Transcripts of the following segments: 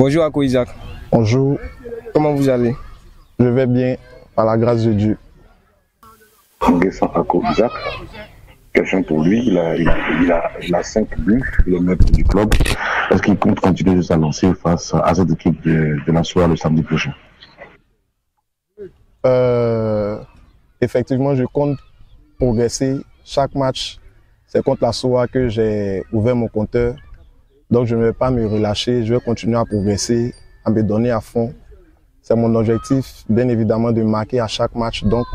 Bonjour Ako Isaac. Bonjour. Comment vous allez? Je vais bien, par la grâce de Dieu. Ako Isaac, question pour lui, il a 5 buts, il est maître du club. Est-ce qu'il compte continuer de s'annoncer face à cette équipe de la soirée le samedi prochain? Effectivement, je compte progresser. Chaque match, c'est contre la SOA que j'ai ouvert mon compteur. Donc je ne vais pas me relâcher, je vais continuer à progresser, à me donner à fond. C'est mon objectif, bien évidemment, de marquer à chaque match. Donc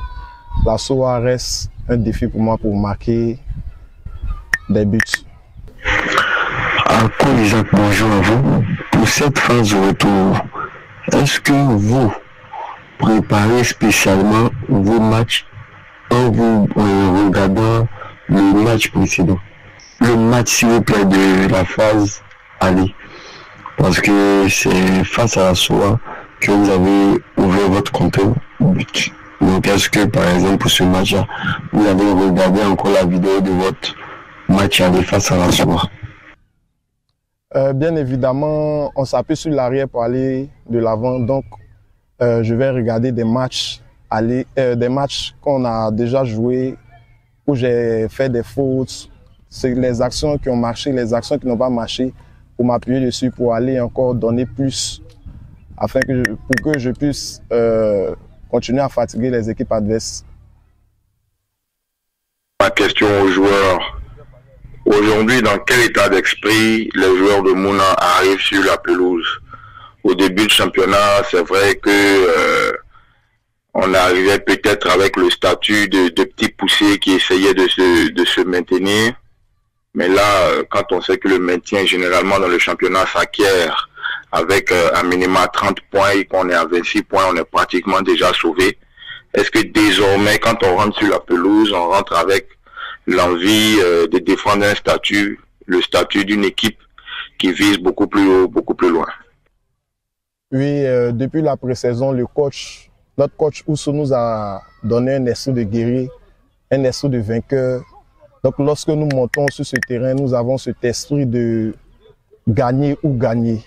la SOA reste un défi pour moi pour marquer des buts. Ako Isaac, bonjour à vous. Pour cette phase de retour, est-ce que vous préparez spécialement vos matchs en vous regardant le match précédent? Le match, s'il vous plaît, de la phase aller. Parce que c'est face à la SOA que vous avez ouvert votre compteur but. Donc, est-ce que, par exemple, pour ce match-là, vous avez regardé encore la vidéo de votre match aller face à la SOA? Bien évidemment, on s'appuie sur l'arrière pour aller de l'avant. Donc, je vais regarder des matchs qu'on a déjà joués, où j'ai fait des fautes. C'est les actions qui ont marché, les actions qui n'ont pas marché, pour m'appuyer dessus, pour aller encore donner plus, pour que je puisse continuer à fatiguer les équipes adverses. Ma question aux joueurs. Aujourd'hui, dans quel état d'esprit les joueurs de Mouna arrivent sur la pelouse? Au début du championnat, c'est vrai que on arrivait peut-être avec le statut de petits poussés qui essayaient de se maintenir. Mais là, quand on sait que le maintien généralement dans le championnat s'acquiert avec un minimum 30 points et qu'on est à 26 points, on est pratiquement déjà sauvé. Est-ce que désormais, quand on rentre sur la pelouse, on rentre avec l'envie de défendre un statut, le statut d'une équipe qui vise beaucoup plus haut, beaucoup plus loin? Oui, depuis la pré-saison, notre coach Ousso nous a donné un esprit de guerrier, un esprit de vainqueur. Donc lorsque nous montons sur ce terrain, nous avons cet esprit de gagner ou gagner.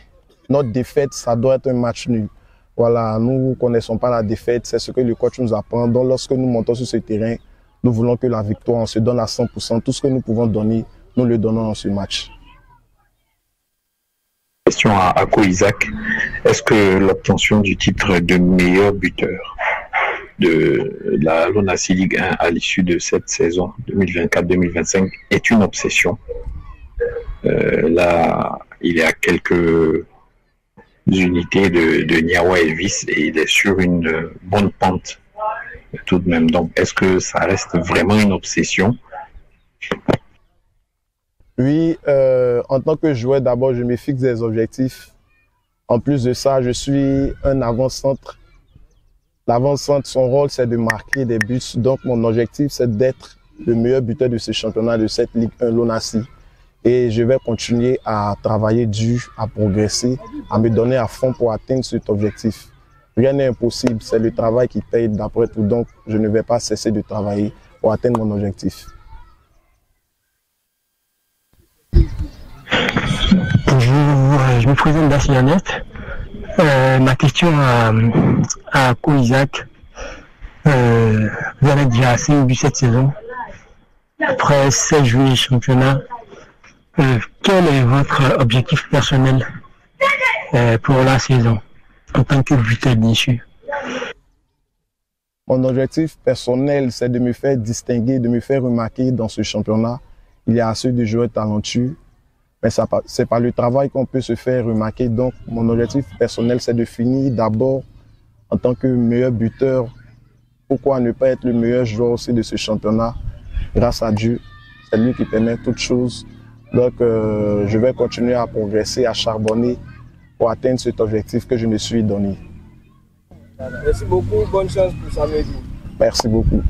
Notre défaite, ça doit être un match nul. Voilà, nous ne connaissons pas la défaite, c'est ce que le coach nous apprend. Donc lorsque nous montons sur ce terrain, nous voulons que la victoire, on se donne à 100%. Tout ce que nous pouvons donner, nous le donnons dans ce match. Question à Ako Isaac. Est-ce que l'obtention du titre de meilleur buteur de la LONASE Ligue 1 à l'issue de cette saison 2024-2025 est une obsession? Là, il est à quelques unités de Niawa Elvis et il est sur une bonne pente tout de même. Donc, est-ce que ça reste vraiment une obsession? Oui, en tant que joueur, d'abord, je me fixe des objectifs. En plus de ça, je suis un avant-centre. L'avant-centre, son rôle, c'est de marquer des buts. Donc, mon objectif, c'est d'être le meilleur buteur de ce championnat, de cette Ligue 1 LONASE. Et je vais continuer à travailler dur, à progresser, à me donner à fond pour atteindre cet objectif. Rien n'est impossible, c'est le travail qui paye d'après tout. Donc, je ne vais pas cesser de travailler pour atteindre mon objectif. Bonjour, je me présente Dacianet. Ma question à Ako Isaac. Vous avez déjà assez vu cette saison. Après 16 joueurs de championnat, quel est votre objectif personnel pour la saison en tant que buteur, bien sûr? Mon objectif personnel, c'est de me faire distinguer, de me faire remarquer dans ce championnat. Il y a assez de joueurs talentueux, mais c'est par le travail qu'on peut se faire remarquer. Donc, mon objectif personnel, c'est de finir d'abord en tant que meilleur buteur. Pourquoi ne pas être le meilleur joueur aussi de ce championnat? Grâce à Dieu, c'est lui qui permet toutes choses. Donc, je vais continuer à progresser, à charbonner pour atteindre cet objectif que je me suis donné. Merci beaucoup, bonne chance pour samedi. Merci beaucoup.